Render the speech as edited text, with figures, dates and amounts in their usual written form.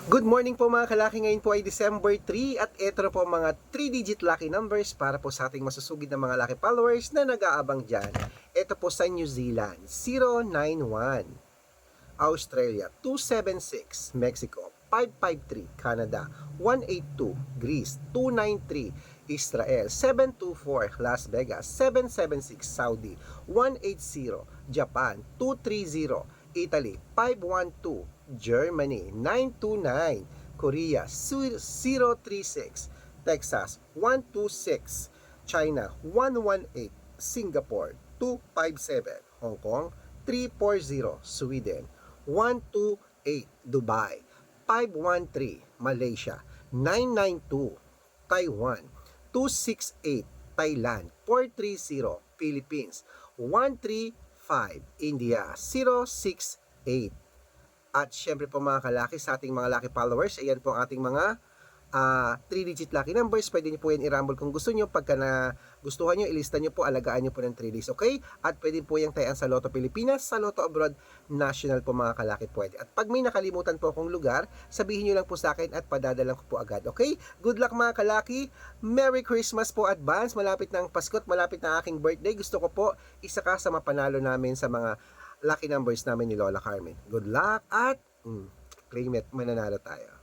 Good morning po mga kalaki, ngayon po ay December 3 at ito na po mga 3-digit lucky numbers para po sa ating masusugid na mga lucky followers na nag-aabang dyan. Ito po sa New Zealand, 091, Australia, 276, Mexico, 553, Canada, 182, Greece, 293, Israel, 724, Las Vegas, 776, Saudi, 180, Japan, 230, Italy, 512, Germany, 929, Korea, 036, Texas, 126, China, 118, Singapore, 257, Hong Kong, 340, Sweden, 128, Dubai, 513, Malaysia, 992, Taiwan, 268, Thailand, 430, Philippines, 135, India, 068. At syempre po mga kalaki, sa ating mga lucky followers, ayan po ang ating mga 3-digit lucky numbers. Pwede nyo po yan i-rumble kung gusto nyo. Pagka na gustuhan nyo, ilista nyo po, alagaan nyo po ng 3 days, okay? At pwede po yung tayan sa Lotto Pilipinas, sa Lotto Abroad, National po mga kalaki pwede. At pag may nakalimutan po akong lugar, sabihin nyo lang po sa akin at padadalang ko po agad, okay? Good luck mga kalaki. Merry Christmas po advance. Malapit na ang Pasko at malapit na aking birthday. Gusto ko po isa ka sa mapanalo namin sa mga lucky numbers namin ni Lola Carmen. Good luck at claim it, mananalo tayo.